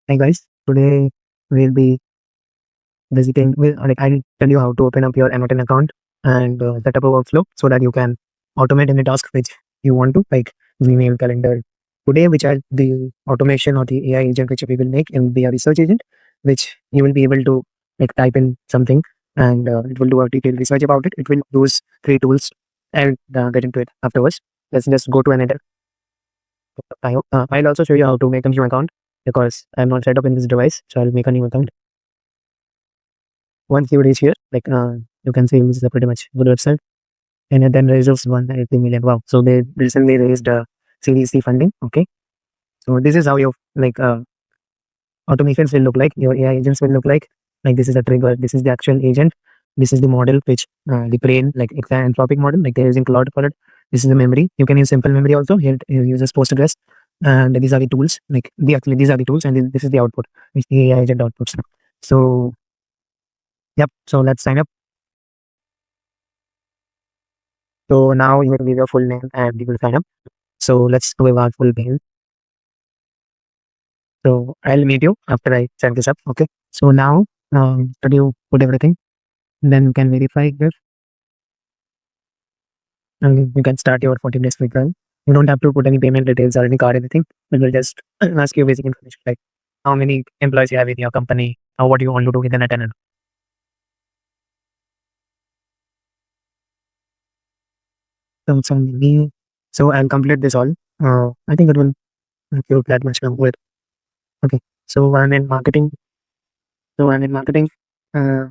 Hey guys, today we'll be I'll tell you how to open up your n8n account and set up a workflow so that you can automate any task which you want to, like Gmail, calendar. Today, which are the automation or the AI agent which we will make in the research agent, which you will be able to like type in something and it will do a detailed research about it. It will use three tools and get into it afterwards. Let's just go to an edit. I'll also show you how to make a new account because I'm not set up in this device, so I'll make a new account. Once you reach here, you can see this is a pretty much good website, and it then raises 180 million. Wow! So they recently raised Series C funding. Okay, so this is how your automations will look like. Your AI agents will look like. Like this is a trigger. This is the actual agent. This is the model, which the brain, like it's an anthropic model. Like they're using cloud for it. This is the memory. You can use simple memory also. Here it uses Postgres, and these are the tools. These are the tools, and this is the output, which the AI agent outputs. So yep. So let's sign up. So now you will give your full name and you will sign up. So let's do our full name. So I'll meet you after I set this up. Okay. So now, should you put everything? Then you can verify this and you can start your 14 days free trial. You don't have to put any payment details or any card, anything. It will just ask you basic information like how many employees you have in your company, or what you want to do with an attendant. So it's on me. So I'll complete this all. I think it will give you that much with. Okay. So I'm in marketing. Uh,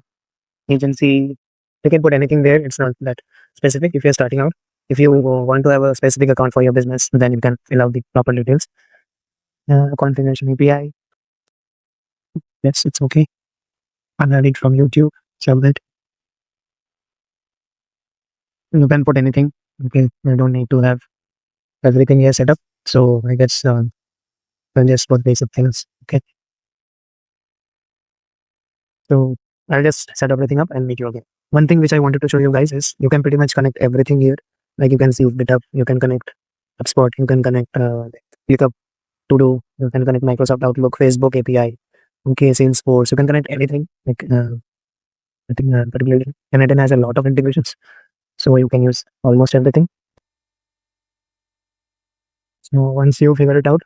agency. You can put anything there. It's not that specific if you're starting out. If you want to have a specific account for your business, then you can fill out the proper details. Configuration API. Yes, it's okay. I learned it from YouTube. So that you can put anything. Okay, you don't need to have everything here set up. So I guess I'll just put basic things. Okay. So I'll just set everything up and meet you again. One thing which I wanted to show you guys is you can pretty much connect everything here. Like you can see GitHub, you can connect HubSpot, you can connect ClickUp, To Do, you can connect Microsoft Outlook, Facebook API, okay, Salesforce, you can connect anything. I think particularly n8n has a lot of integrations, so you can use almost everything. So once you figure it out,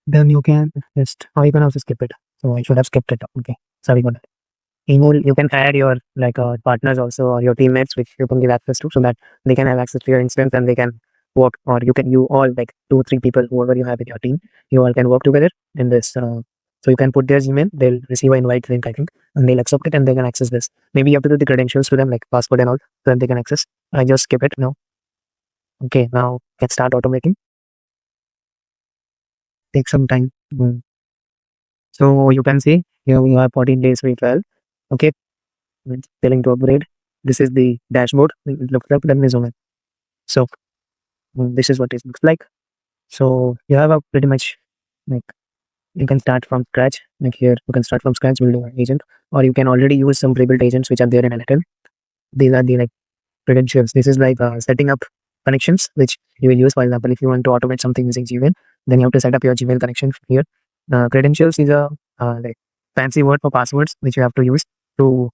then you can just, or you can also skip it. So I should have skipped it. Okay, sorry about that. Email, you can add your partners also or your teammates, which you can give access to, so that they can have access to your instance and they can work, or you all like 2-3 people, whoever you have in your team, you all can work together in this. So you can put their Gmail, they'll receive an invite link, I think, and they'll accept it and they can access this. Maybe you have to do the credentials to them, like password and all, so that they can access. I just skip it now. Okay, now can start automating. Take some time. So you can see here we have 14 days free trial. Okay, it's telling to upgrade. This is the dashboard. It looks like, let me zoom in. So this is what it looks like. So you have a pretty much like you can start from scratch. Like here, you can start from scratch building an agent, or you can already use some pre-built agents which are there in n8n. These are the like credentials. This is like setting up connections which you will use. For example, if you want to automate something using Gmail, then you have to set up your Gmail connection here. Credentials is a like fancy word for passwords which you have to use to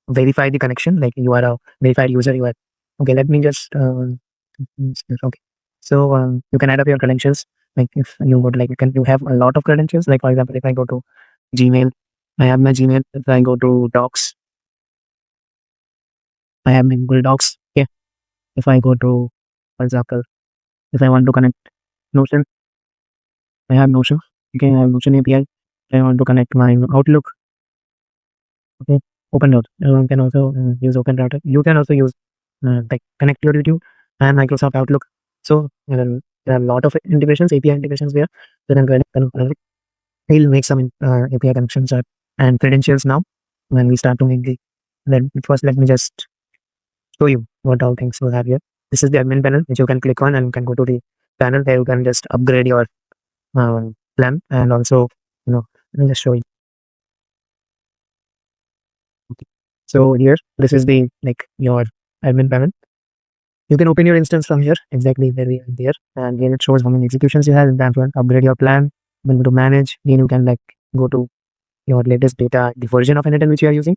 verify the connection, like you are a verified user. You are okay. Let me just okay. So you can add up your credentials. Like if you would like, you have a lot of credentials. Like for example, if I go to Gmail, I have my Gmail. If I go to Docs, I have my Google Docs. Okay. If I go to, for example, if I want to connect Notion, I have Notion. Okay, I have Notion API. If I want to connect my Outlook. Okay, OpenNote. You can also use OpenRouter. You can also use like connect your YouTube and Microsoft Outlook. So there are a lot of integrations, API integrations there. So then we'll make some API connections and credentials now when we start to make the. Then first, let me just show you what all things we have here. This is the admin panel, which you can click on and you can go to the panel where you can just upgrade your plan, and also, let me just show you. Okay. So here, this is the like your admin panel. You can open your instance from here, exactly where we are there, and here it shows how many executions you have. Then upgrade your plan, then to manage. Then you can like go to your latest data, the version of n8n which you are using.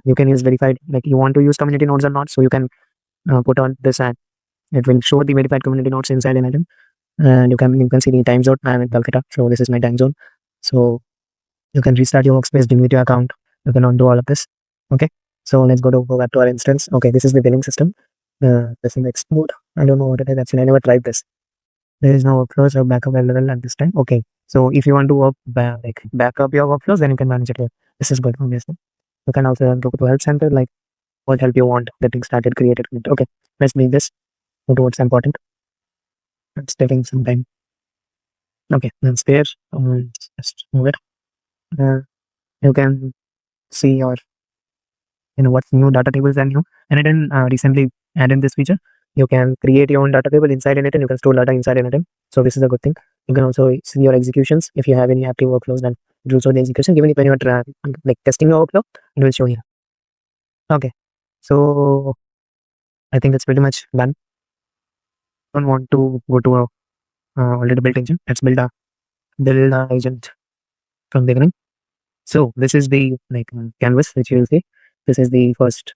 You can use verified, like you want to use community nodes or not. So you can put on this, and it will show the verified community nodes inside n8n. And you can see the time zone. I'm in Calcutta, so this is my time zone. So you can restart your workspace, delete your account. You can undo all of this. Okay. So let's go back to our instance. Okay, this is the billing system. This is export. I don't know what it is. Actually, I never tried this. There is no workflows or backup available at this time. Okay. So if you want to backup your workflows, then you can manage it here. This is good, obviously. You can also go to help center, like what help you want, getting started, created. Okay. Let's make this. Go to what's important. It's taking some time. Okay. That's there. Just move it. You can see your what's new data tables and new. And then recently added this feature. You can create your own data table inside n8n. You can store data inside n8n. So this is a good thing. You can also see your executions. If you have any active workflows, then it will show the execution. Even if when you are like testing your workflow, it will show here. Okay. So I think it's pretty much done. Don't want to go to a already built engine. Let's build a agent from the beginning. So this is the canvas which you will see. This is the first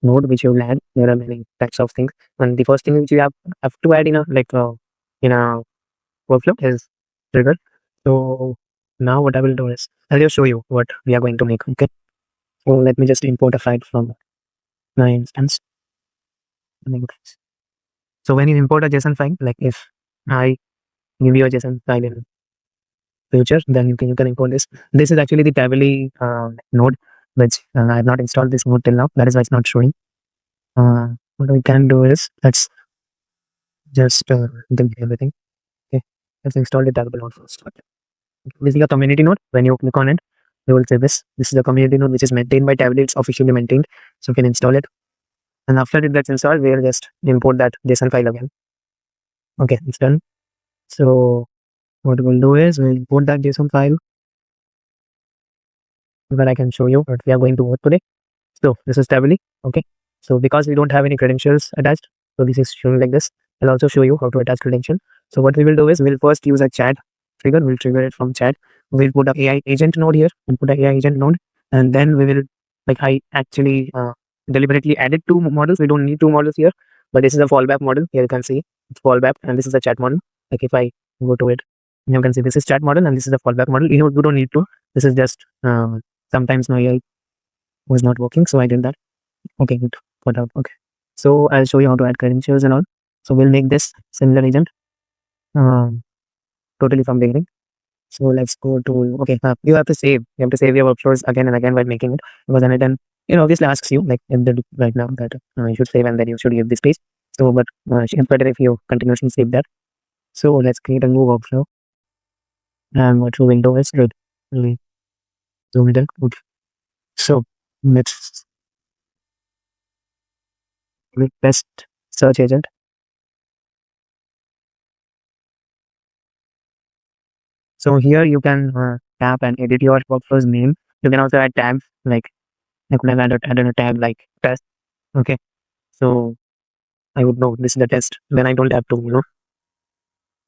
node which you will add. There are many types of things, and the first thing which you have to add in a in a workflow is trigger. So now what I will do is I'll just show you what we are going to make. Okay. So let me just import a file from my instance. So when you import a JSON file, like if I give you a JSON file in future, then you can import this. This is actually the Tavily node, which I have not installed this node till now. That is why it's not showing. What we can do is let's just delete everything. Okay, let's install the Tavily node first. Okay. This is a community node. When you click on it, you will see this. This is a community node which is maintained by Tavily. It's officially maintained, so you can install it. And after it gets installed, we'll just import that JSON file again. Okay, it's done. So what we'll do is we'll import that JSON file, where I can show you what we are going to work today. So this is Tavily. Okay. So because we don't have any credentials attached, so this is showing like this. I'll also show you how to attach credential. So what we will do is we'll first use a chat trigger. We'll trigger it from chat. We'll put a AI agent node here. We'll put a AI agent node, and then we will I actually deliberately added two models. We don't need two models here, but this is a fallback model. Here you can see it's fallback, and this is a chat model. Like if I go to it, you can see this is chat model, and this is a fallback model. You don't need to. This is just sometimes my AI was not working, so I did that. Okay, good. Put out. Okay. So I'll show you how to add credentials and all. So we'll make this similar agent totally from beginning. So let's go to you have to save. You have to save your workflows again and again while making it, because then it obviously asks you like in the right now that you should save and then you should give this space. So but it's better if you continuously save that. So let's create a new workflow. And what we will do is good. Zoom it in. Good. So let's best search agent. So here you can tap and edit your workflow's name. You can also add tabs, like I could have added a tab like test. Okay. So I would know this is the test. Then I don't have to,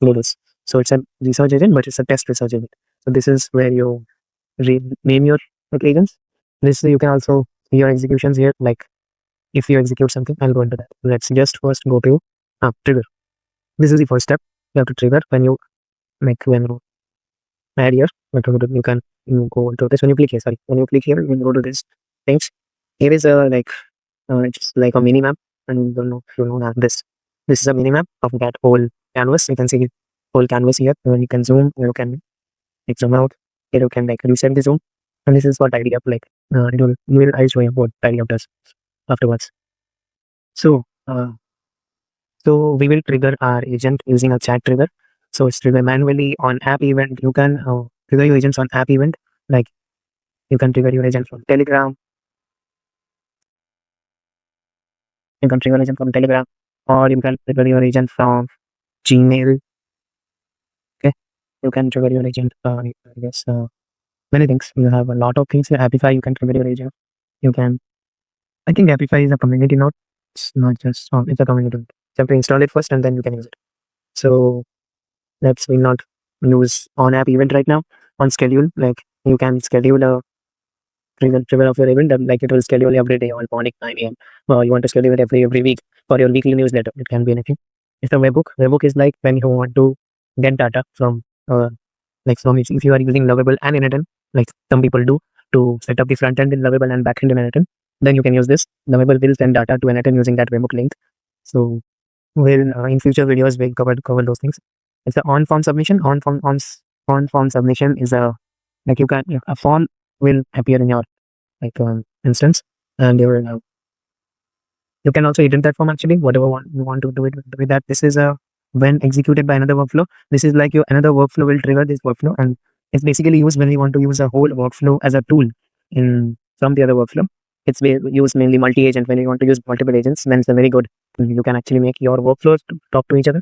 do this. So it's a research agent, but it's a test research agent. So this is where you name your agents. This you can also see your executions here. Like if you execute something, I'll go into that. Let's just first go to trigger. This is the first step. You have to trigger when you add here. You can go to this when you click here. Sorry, when you click here, you can go to this things. Here is it's like a mini map, and don't know if you know that this is a mini map of that whole canvas. You can see whole canvas here. You can zoom. You can zoom out. Here you can reset the zoom, and this is what tidy up like. I'll show you what tidy up does afterwards. So so we will trigger our agent using a chat trigger. So it's trigger manually on app event. You can trigger your agents on app event. Like you can trigger your agent from Telegram. You can trigger agent from Telegram, or you can trigger your agent from Gmail. Okay, you can trigger your agent. I guess many things. You have a lot of things. Happify, you can trigger your agent. You can. I think Happify is a community node. It's not just. It's a community node. You have to install it first, and then you can use it. So we'll not use on app event right now on schedule. Like you can schedule a trigger of your event, and like it will schedule every day on morning 9 a.m. Or you want to schedule it every week for your weekly newsletter. It can be anything. It's a webhook. Webhook is like when you want to get data from like from if you are using Lovable and n8n, like some people do, to set up the front end in Lovable and back end in n8n, then you can use this. Lovable will send data to n8n using that webhook link. So we'll in future videos we'll cover those things. It's the on form submission. On form submission is a like you can a form will appear in your like instance, and you can also edit that form actually whatever you want to do it with that. This is a when executed by another workflow. This is like your another workflow will trigger this workflow, and it's basically used when you want to use a whole workflow as a tool in from the other workflow. It's used mainly multi-agent when you want to use multiple agents. Then it's a very good. You can actually make your workflows to talk to each other.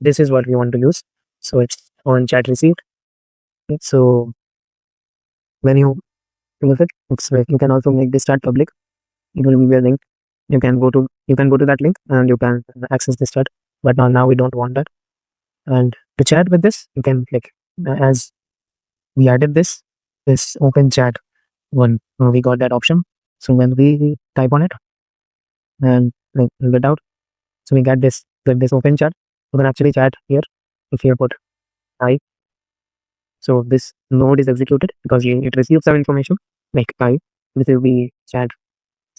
This is what we want to use. So it's on chat received. So when you use it, you can also make this chat public. It will give you a link. You can go to that link and you can access this chat. But now we don't want that. And to chat with this, you can click as we added this open chat one. We got that option. So when we type on it and like get out, so we get this open chat. You can actually chat here if you put I. So this node is executed because it receives some information like I. This will be chat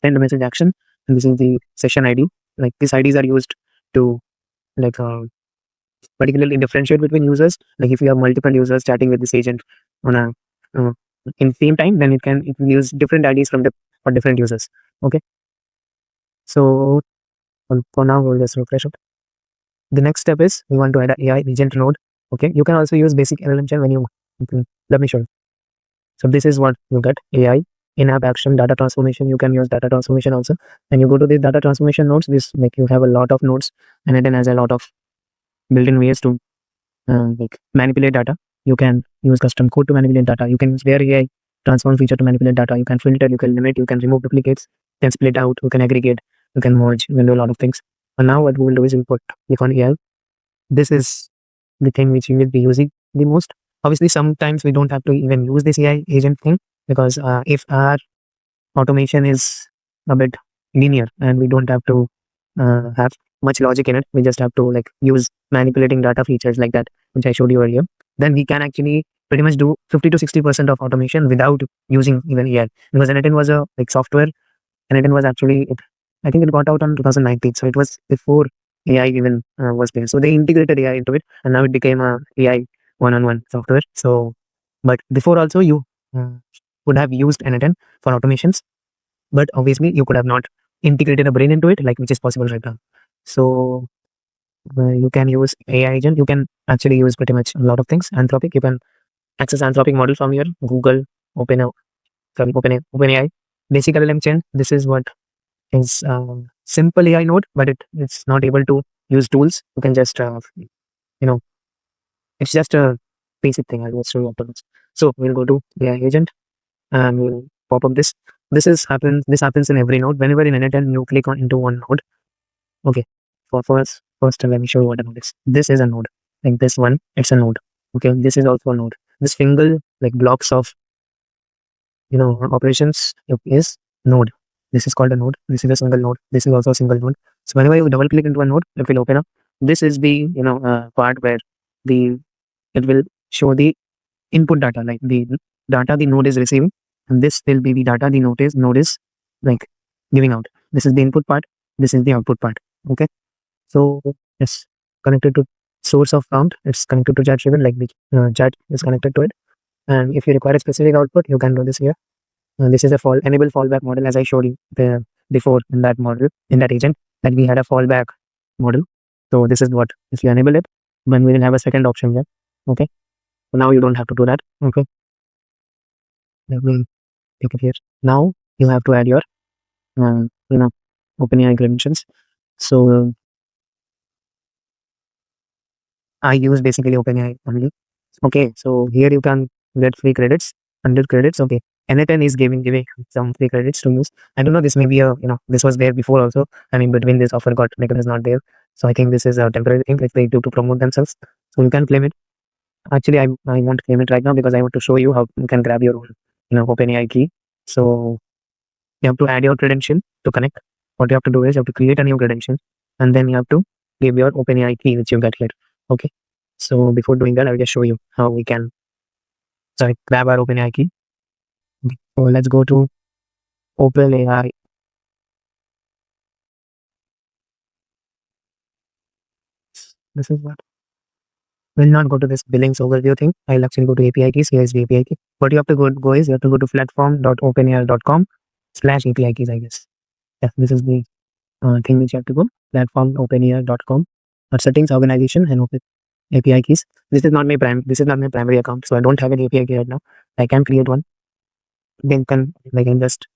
send a message action, and this is the session ID. Like these IDs are used to like particularly differentiate between users. Like if you have multiple users chatting with this agent on a in same time, then it can use different IDs for different users. Okay. So for now we'll just refresh it. The next step is we want to add an AI agent node. Okay. You can also use basic LLM chain when you let me show you. So this is what you get: AI in-app action, data transformation. You can use data transformation also. When you go to the data transformation nodes, this like you have a lot of nodes, and it has a lot of built-in ways to like manipulate data. You can use custom code to manipulate data. You can use their AI transform feature to manipulate data. You can filter, you can limit, you can remove duplicates, you can split out, you can aggregate, you can merge, you can do a lot of things. And now what we will do is import click on AI. This is the thing which we will be using the most. Obviously, sometimes we don't have to even use this AI agent thing because if our automation is a bit linear and we don't have to have much logic in it, we just have to like use manipulating data features like that, which I showed you earlier. Then we can actually pretty much do 50 to 60% of automation without using even AI, because n8n was a like software. n8n was actually I think it got out on 2019, so it was before AI even was there. So they integrated AI into it, and now it became a AI one-on-one software. So, but before also you would have used n8n for automations, but obviously you could have not integrated a brain into it, like which is possible right now. So you can use AI agent. You can actually use pretty much a lot of things. Anthropic, you can access Anthropic model from here. Google, OpenAI, basic LLM chain. This is what is simple AI node, but it's not able to use tools. You can just it's just a basic thing. I'll just show you afterwards. So we'll go to AI agent and we'll pop up this. This happens in every node. Whenever in n8n you click on into one node. Okay. For first let me show you what a node is. This is a node. Like this one, it's a node. Okay. This is also a node. This single like blocks of operations is node. This is called a node. This is a single node. This is also a single node. So whenever you double click into a node, it will open up. This is the part where it will show the input data, like the data the node is receiving, and this will be the data the node is like giving out. This is the input part. This is the output part. Okay. So it's connected to source of count. It's connected to chat driven, like the chat is connected to it. And if you require a specific output, you can do this here. This is a enable fallback model, as I showed you before in that model, in that agent, that we had a fallback model. So this is what, if you enable it, then we will have a second option here. Okay. So now you don't have to do that. Okay. Let me take it here. Now you have to add your, OpenAI credentials. So I use basically OpenAI only. Okay. So here you can get free credits, 100 credits. Okay. n8n is giving some free credits to use. I don't know, this may be this was there before also, and in between this offer got like it is not there. So I think this is a temporary thing, like they do to promote themselves. So you can claim it. Actually, I want to claim it right now because I want to show you how you can grab your own, OpenAI key. So you have to add your credential to connect. What you have to do is you have to create a new credential, and then you have to give your OpenAI key which you get here. Okay. So before doing that, I will just show you how we can grab our OpenAI key. So let's go to OpenAI. This is what. We'll not go to this billings overview thing. I'll actually go to API keys. Here's the API key. What you have to go is you have to go to platform.openai.com/API keys, I guess. Yeah, this is the thing which you have to go. Platform.openai.com settings, organization, and open API keys. This is not my primary account, so I don't have an API key right now. I can create one. Then I can just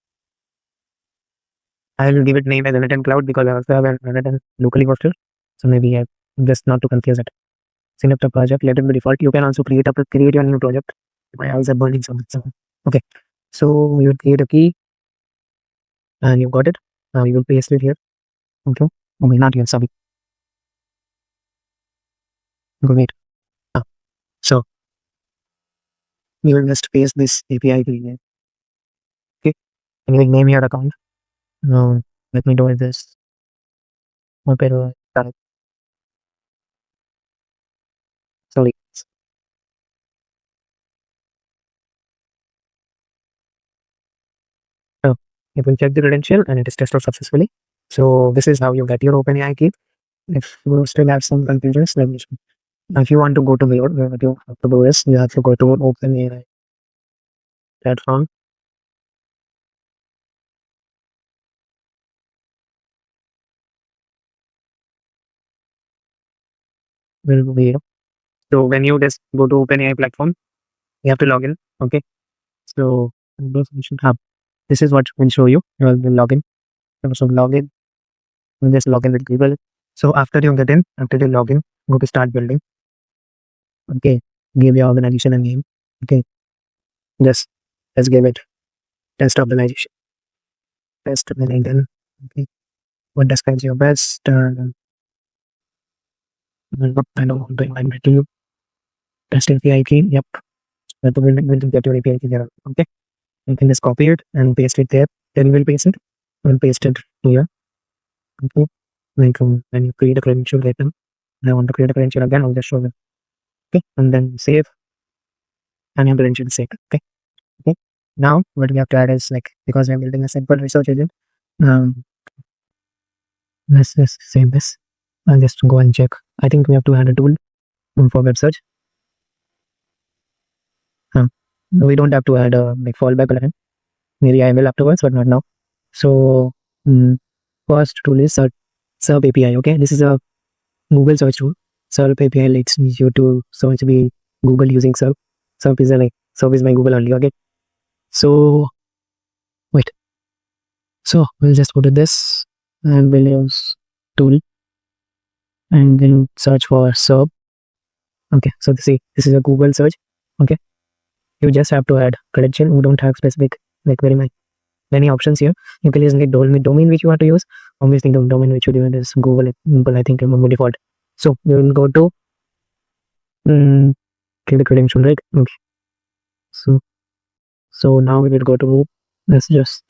I will give it name as n8n cloud because I also have an n8n locally hosted. So maybe I just not to confuse it. Select a project, let it be default. You can also create your new project. My eyes are burning so much. Okay. So you will create a key and you got it. Now you will paste it here. Okay. Okay, not here, sorry. Go wait. So you will just paste this API key here. Okay. And you will name your account. Now let me do this. Okay, sorry. So it will check the credential and it is tested successfully. So this is how you get your OpenAI key. If you still have some confusions, let me show. If you want to go to the what you have to do is you have to go to OpenAI platform. Will be here. So when you just go to OpenAI platform, you have to log in. Okay. So this is what will show you. You will log in. So log in. You just log in with Google. So after you get in, after you log in, go to start building. Okay. Give your organization a name. Okay. Just let's give it test organization. Test organization. Okay. What describes your best? I don't want to invite to you. Test API key. Yep. We'll get your API key there. Okay. You can just copy it and paste it there. Then we'll paste it. We'll paste it here. Okay. Like when you create a credential later, I want to create a credential again, I'll just show them. Okay. And then save and your credential is saved. Okay. Okay. Now what we have to add is because we're building a simple research agent, um, let's just save this. I'll just go and check. I think we have to add a tool for web search. We don't have to add a fallback plugin. Maybe I will afterwards, but not now. So first tool is SERP API. Okay, this is a Google search tool. SERP API lets you to search the Google using SERP. SERP is SERP is my Google only. Okay, so wait. So we'll just go to this and we'll use tool and then search for SERP. Okay, so see, this is a Google search. Okay, you just have to add credential. You don't have specific very many options here. You can use the domain which you want to use. Obviously, the domain which you use is Google. I think by default. So you will go to create the credential, right? Okay. So now we will go to let's just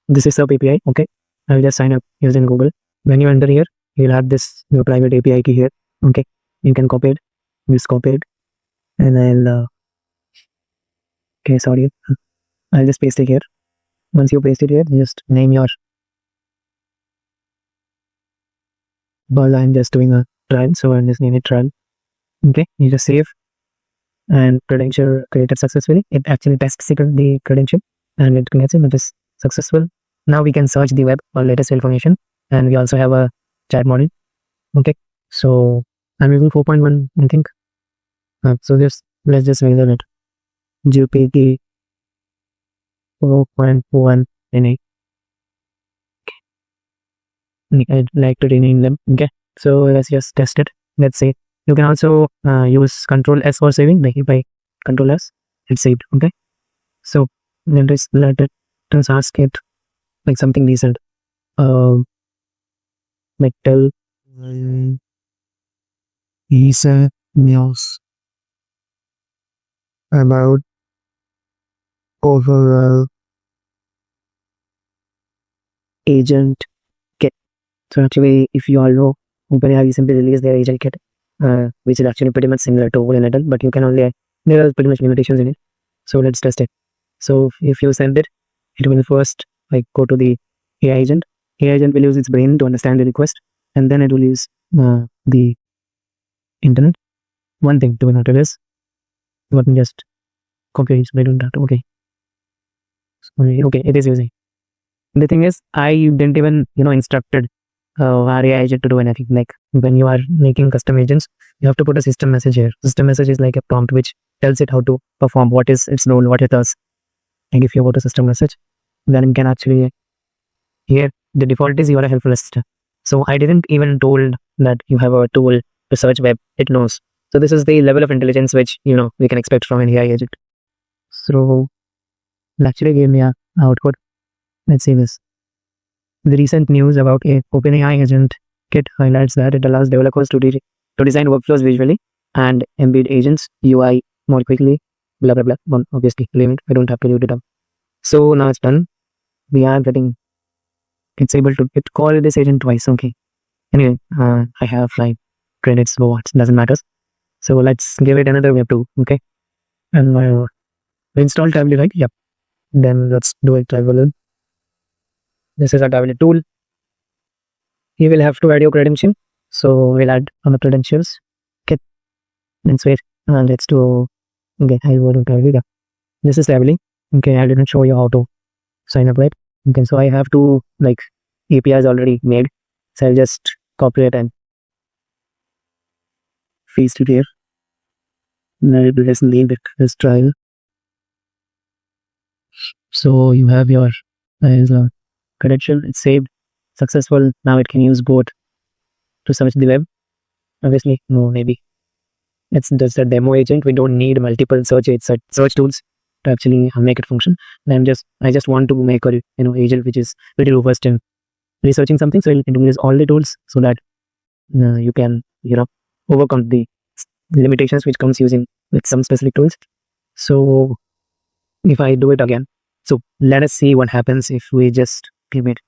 this is SERP API. Okay, I will just sign up using Google. When you enter here, you'll have this your private API key here. Okay, you can copy it. Just copy it, and I'll okay, sorry, I'll just paste it here. Once you paste it here, just name your. Well, I'm just doing a trial, so I'll just name it trial. Okay, you just save and credential created successfully. It actually tests the credential and it gets it is successful. Now we can search the web for latest information, and we also have a chat model. Okay, so I'm using 4.1, I think. So let's just measure it. GPT 4.1 NA. I'd like to rename them. Okay, so let's just test it. Let's say you can also use Control S for saving. Like if I Control S, it's saved. Okay, so let us ask it something decent. Tell Isa news about overall agent kit. So actually, if you all know, OpenAI recently released their agent kit, which is actually pretty much similar to n8n, but you can only there are pretty much limitations in it. So let's test it. So if you send it, it will first like go to the AI agent. AI agent will use its brain to understand the request, and then it will use the internet. One thing to note is, let me just copy it. So I don't have to. Okay, sorry. Okay, it is using. The thing is, I didn't even instructed our AI agent to do anything. Like when you are making custom agents, you have to put a system message here. System message is like a prompt which tells it how to perform, what is its role, what it does. Like if you go to system message, then it can actually here the default is you are a helpful assistant. So I didn't even told that you have a tool to search web. It knows. So this is the level of intelligence which we can expect from an AI agent. So it actually gave me a output. Let's see this. The recent news about a OpenAI agent kit highlights that it allows developers to design workflows visually and embed agents UI more quickly. Blah blah blah. Well, obviously, leave it. I don't have to read it up. So now it's done. We are getting. It's able to call this agent twice. Okay. Anyway, I have like credits. So what doesn't matter. So let's give it another web too. Okay. And install Tavily, right? Yep. Then let's do it. Tavily. This is a Tavily tool. You will have to add your credential. So we'll add on the credentials. Okay. Let's wait. Let's do. Okay. I will do Tavily. Yeah. This is Tavily. Okay. I didn't show you how to sign up, right? Okay. So I have to like APIs already made. So I'll just copy it and paste it here. Let's leave it as trial. So you have your credential. It's saved, successful. Now it can use both to search the web. Obviously, no, maybe it's just a demo agent. We don't need multiple search tools to actually make it function. And I just want to make a agent which is pretty robust in researching something. So it uses all the tools so that you can overcome the limitations which comes using with some specific tools. So if I do it again, so let us see what happens if we just repost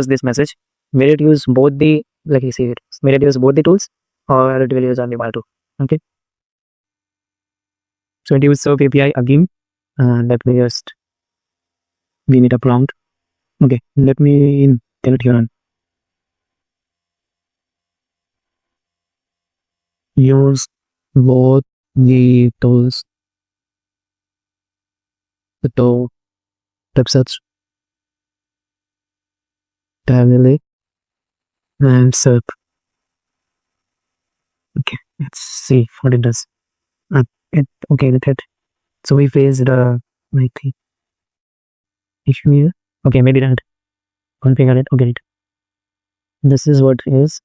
this message. Will it use both the will it use both the tools or it will use only one tool? Okay. So it uses SERP API again. Let me just give it a prompt. Okay, let me tell it here on. Use both the tools. The tool websites, Tavily, and SERP. Okay, let's see what it does. Okay, that's it. So we faced like issue here. Okay, maybe that. Configure it. Okay, this is what is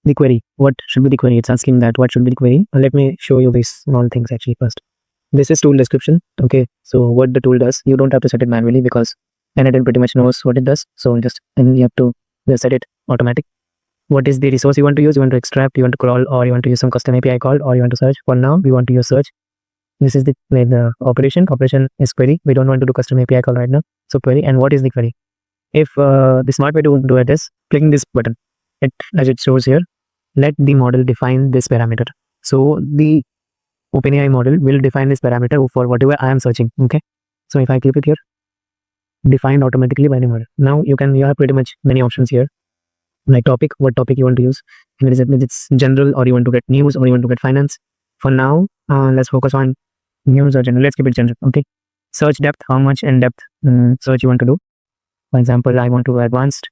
the query. What should be the query? It's asking that what should be the query. Let me show you these small things actually first. This is tool description. Okay, so what the tool does, you don't have to set it manually because n8n pretty much knows what it does. So you have to set it automatic. What is the resource you want to use? You want to extract, you want to crawl, or you want to use some custom API call, or you want to search. For now, we want to use search. This is the operation. Operation is query. We don't want to do custom API call right now. So query. And what is the query? If the smart way to do it is clicking this button. As it shows here, let the model define this parameter. So the OpenAI model will define this parameter for whatever I am searching. Okay. So if I click it here, defined automatically by the model. Now you have pretty much many options here. Like topic, what topic you want to use. And it's general, or you want to get news, or you want to get finance. For now, let's focus on news or general. Let's keep it general. Okay. Search depth, how much in depth search you want to do. For example, I want to advanced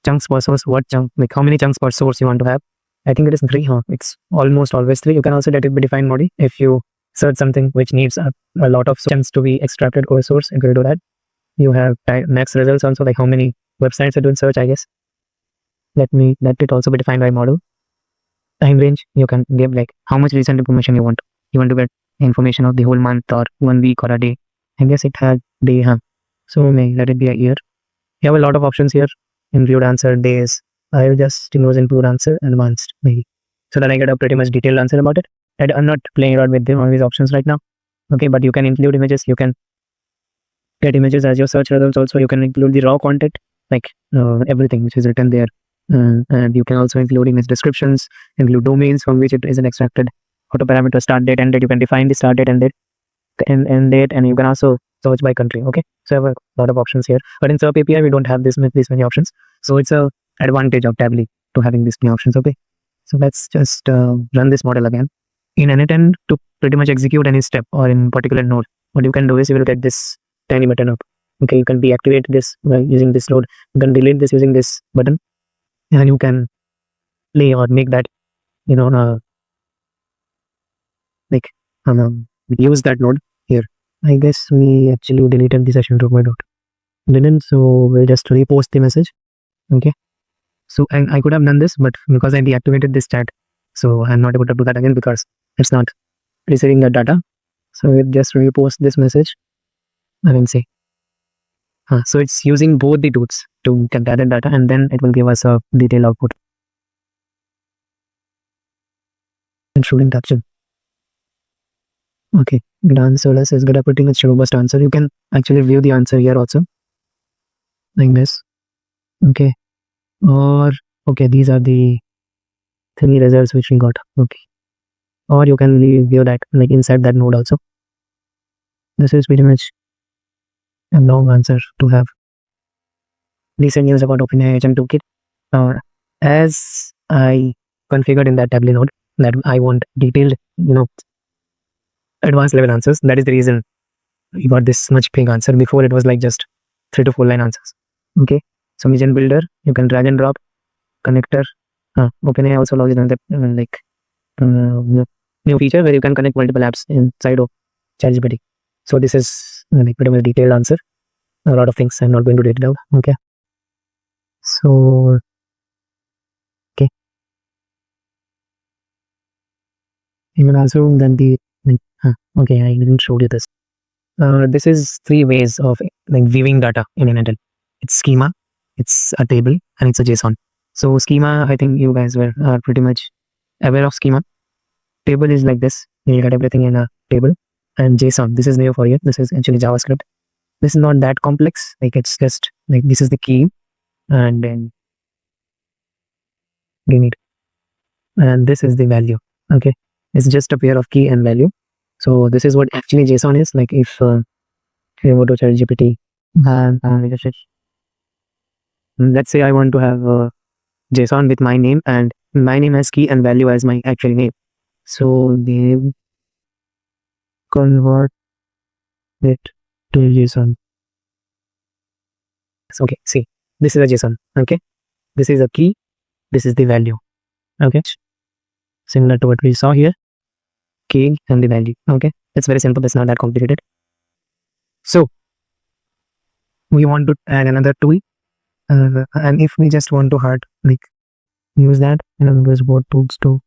chunks per source. What chunk, like how many chunks per source you want to have. I think it is 3, huh? It's almost always 3. You can also let it be defined body. If you search something which needs a lot of chunks to be extracted over source, you can do that. You have max results also, like how many websites are doing search, I guess. Let it also be defined by model. Time range, you can give like how much recent information you want. You want to get information of the whole month or 1 week or a day. I guess it had day, huh? So let it be a year. You have a lot of options here. Include answer, days, I will just use include answer advanced maybe, so that I get a pretty much detailed answer about it. And I'm not playing around with all these options right now. Okay, but you can include images. You can get images as your search results. Also, you can include the raw content, like everything which is written there. And you can also include image descriptions, include domains from which it is extracted, auto parameter, start date, end date. You can define the start date, end date, end date, and you can also search by country. Okay, so I have a lot of options here, but in SERP API we don't have this many options. So it's a advantage of Tavily to having these many options. Okay, so let's just run this model again. In n8n, to pretty much execute any step or in particular node, what you can do is you will get this tiny button up. Okay, you can deactivate this by using this node. You can delete this using this button, and you can play or make that, like use that node here. I guess we actually deleted the session 2.0. Didn't, so we'll just repost the message. Okay, so I could have done this, but because I deactivated this chat, so I'm not able to do that again because it's not receiving the data. So we'll just repost this message and then see. So it's using both the tools to get that data, and then it will give us a detailed output. Shouldn't action. Okay, good answer. Let's get a pretty much robust answer. You can actually view the answer here also, like this. Okay, or okay, these are the 3 results which we got. Okay, or you can view that like inside that node also. This is pretty much a long answer to have. Recent news about OpenAI agent toolkit. As I configured in that Tavily node that I want detailed, advanced level answers. That is the reason we got this much big answer. Before it was like just 3 to 4 line answers. Okay, so agent builder, you can drag and drop connector. OpenAI also allows new feature where you can connect multiple apps inside of ChatGPT. So this is like pretty much detailed answer. A lot of things I'm not going to read it out. Okay, so okay, you can also then the okay, I didn't show you this. This is 3 ways of like viewing data in n8n. It's schema, it's a table, and it's a JSON. So schema, I think you guys are pretty much aware of schema. Table is like this. You got everything in a table. And JSON, this is new for you. This is actually JavaScript. This is not that complex. Like it's just like this is the key, and then give it, and this is the value. Okay, it's just a pair of key and value. So this is what actually JSON is. Like if you go to ChatGPT and let's say I want to have JSON with my name and my name as key and value as my actual name. So they convert it to JSON. Okay, see, this is a JSON. Okay, this is a key, this is the value. Okay, similar to what we saw here, key and the value. Okay, it's very simple. It's not that complicated. So we want to add another tool, and if we just want to use that, there's what tools to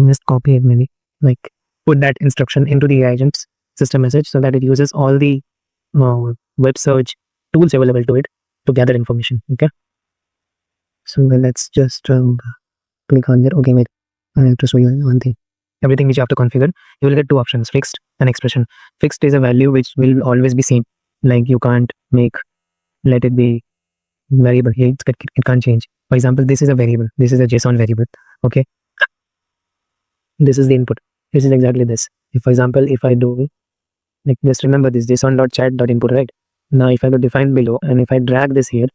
just copy it, maybe like put that instruction into the agent's system message so that it uses all the web search tools available to it to gather information. Okay, so let's just click on here. Okay, wait, I have to show you one thing. Everything which you have to configure, you will get 2 options: fixed and expression. Fixed is a value which will always be same. Like you can't let it be variable here. It can't change. For example, this is a variable. This is a JSON variable. Okay, this is the input. This is exactly this. If, for example, if I do like, just remember this JSON.chat.input, right? Now if I do define below and if I drag this here,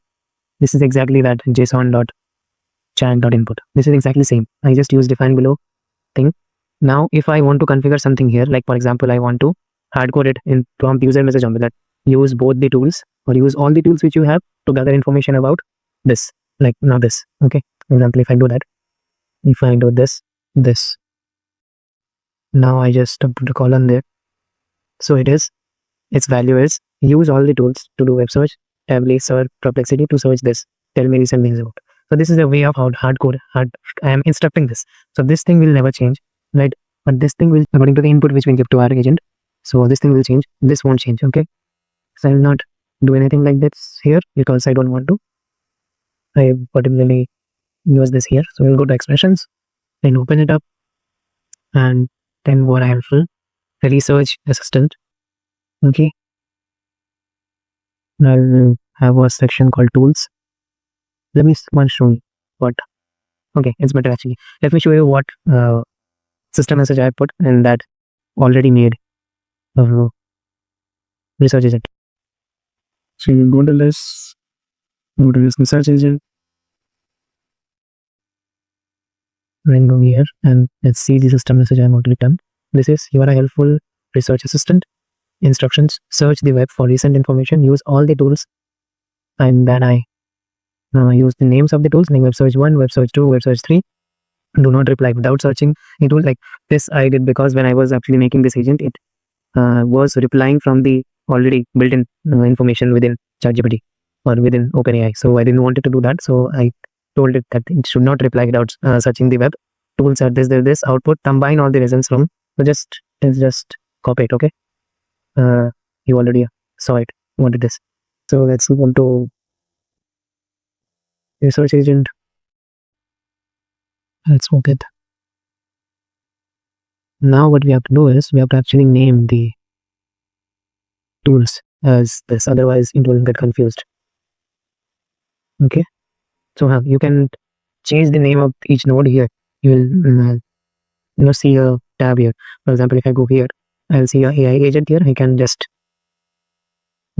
this is exactly that JSON.chat.input. This is exactly same. I just use define below thing. Now if I want to configure something here, like for example, I want to hardcode it in prompt user message on that, use both the tools or use all the tools which you have to gather information about this. Like now this. Okay, for example, if I do that, if I do this, now I just put a column there. So its value is use all the tools to do web search, Tavily, SERP, Perplexity to search this. Tell me recent things about. So this is a way of how I am instructing this. So this thing will never change, right? But this thing will, according to the input which we give to our agent. So this thing will change. This won't change. Okay. So I will not do anything like this here because I don't want to. I particularly use this here. So we'll go to expressions and open it up, and then more helpful research assistant. Okay, I'll have a section called tools. Let me once show you what. Okay, it's better actually. Let me show you what system message I put in that already made research agent. So you go to this, go to this research agent, then go here, and let's see the system message I've already done. This is you are a helpful research assistant. Instructions: search the web for recent information, use all the tools, and then I use the names of the tools like web search 1, web search 2, web search 3. Do not reply without searching it will like this. I did because when I was actually making this agent, it was replying from the already built-in information within ChatGPT or within OpenAI. So I didn't want it to do that. So I told it that it should not reply without searching the web. Tools are this output. Combine all the results from. So just copy it. Okay. You already saw it. Wanted this. So let's go to research agent. Let's work it. Now what we have to do is we have to actually name the tools as this, otherwise it will get confused. Okay, so you can change the name of each node here. You will see a tab here. For example, if I go here, I'll see a AI agent here. I can just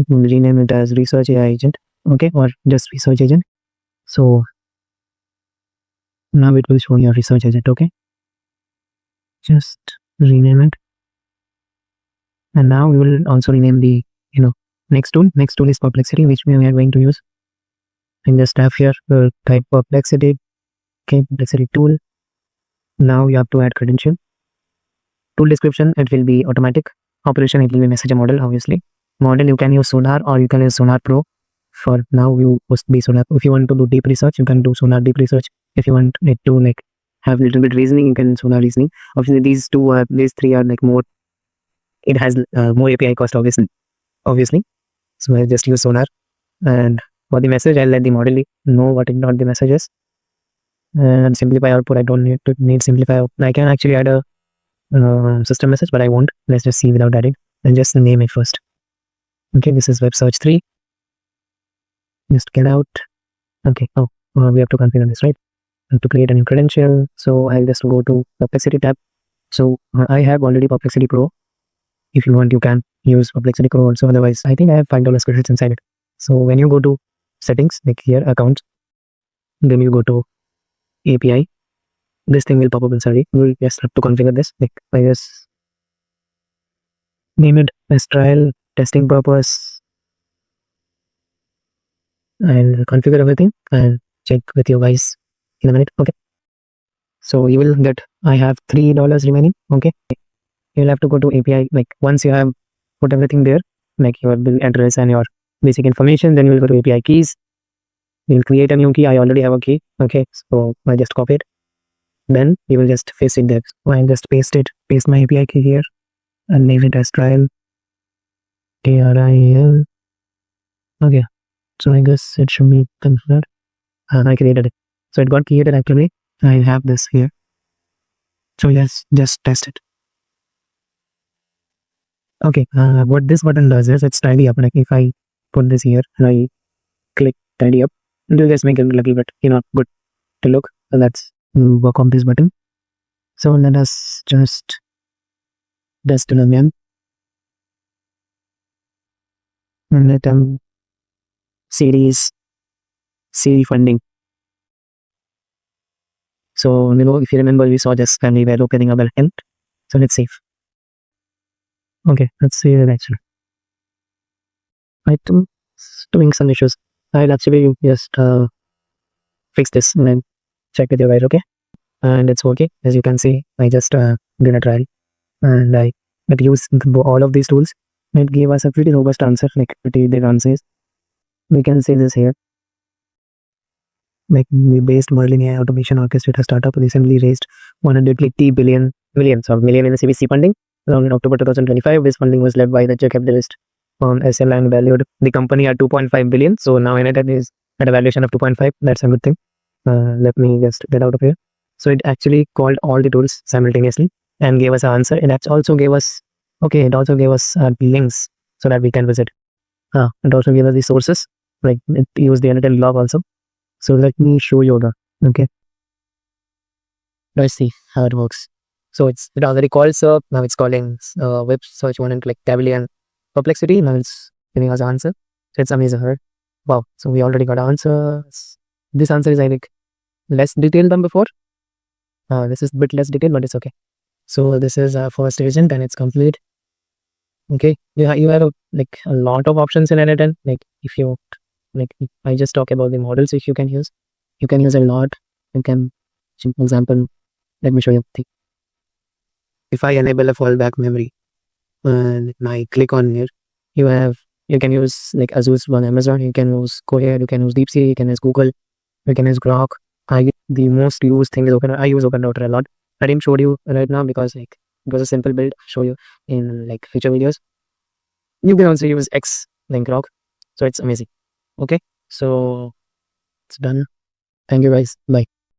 rename it as research AI agent. Okay, or just research agent. So now it will show your research agent. Okay, just rename it, and now we will also rename the next tool. Next tool is Perplexity, which we are going to use. And just have here type Perplexity. Okay, Perplexity tool. Now you have to add credential. Tool description, it will be automatic. Operation, it will be messenger model. Obviously, model you can use Sonar or you can use Sonar Pro. For now, you must be Sonar. If you want to do deep research, you can do Sonar deep research. If you want it to like have a little bit reasoning, you can Sonar reasoning. Obviously, these three are like more. It has more API cost, obviously. So I just use Sonar. And for the message, I'll let the model know what the message is. And simplify output, I don't need simplify. I can actually add a system message, but I won't. Let's just see without adding and just name it first. Okay, this is web search 3. Just get out. Okay, we have to configure this, right? To create a new credential. So I'll just go to Perplexity tab. So I have already Perplexity Pro. If you want, you can use Perplexity Pro also. Otherwise, I think I have $5 credits inside it. So when you go to settings, like here, accounts, then you go to API. This thing will pop up inside. You will just have to configure this. Like I just name it as trial testing purpose. I'll configure everything. I'll check with you guys in a minute. Okay. So you will get, I have $3 remaining. Okay. You'll have to go to API. Like once you have put everything there, like your bill address and your basic information, then you'll go to API keys. You'll create a new key. I already have a key. Okay. So I just copy it. Then you will just paste it there. So I'll just paste my API key here and name it as trial. TRIL. Okay. So I guess it should be configured. And I created it. So it got created actually. I have this here. So let's just test it. Okay. What this button does is it's tidy up. Like if I put this here and I click tidy up, it will just make it a little bit, good to look. So let's work on this button. So let us just test it again. And let series funding. So if you remember, we saw just when we were opening our account. So let's save. Okay, let's see the actual item doing some issues. I'll actually just fix this and then check with you guys. Okay, and it's okay. As you can see, I just did a trial and I used all of these tools. It gave us a pretty robust answer, like pretty big answers. We can see this here. Like we based Merlin AI automation orchestrator startup recently raised 180 million in the CVC funding. Around in October 2025, this funding was led by the venture capitalist SL and valued the company at 2.5 billion. So now n8n is at a valuation of 2.5. That's a good thing. Let me just get out of here. So it actually called all the tools simultaneously and gave us an answer. And it also gave us, it also gave us links so that we can visit. It also gave us the sources, like it used the n8n log also. So let me show you the, okay. Let's see how it works. So it already called SERP. Now it's calling web search one and like Tavily and Perplexity. Now it's giving us an answer. So it's amazing, right? Wow. So we already got answers. This answer is, I think, less detailed than before. This is a bit less detailed, but it's okay. So this is our first agent and it's complete. Okay. You have like a lot of options in n8n. Like if you like, if I just talk about the models which you can use a lot. You can, for example, let me show you. If I enable a fallback memory and I click on here, you can use like Azure's one Amazon, you can use Cohere, you can use DeepSeek, you can use Google, you can use Grok. The most used thing is I use OpenAI a lot. I didn't show you right now because like it was a simple build. I'll show you in like future videos. You can also use X like Grok. So it's amazing. Okay. So it's done. Thank you guys. Bye.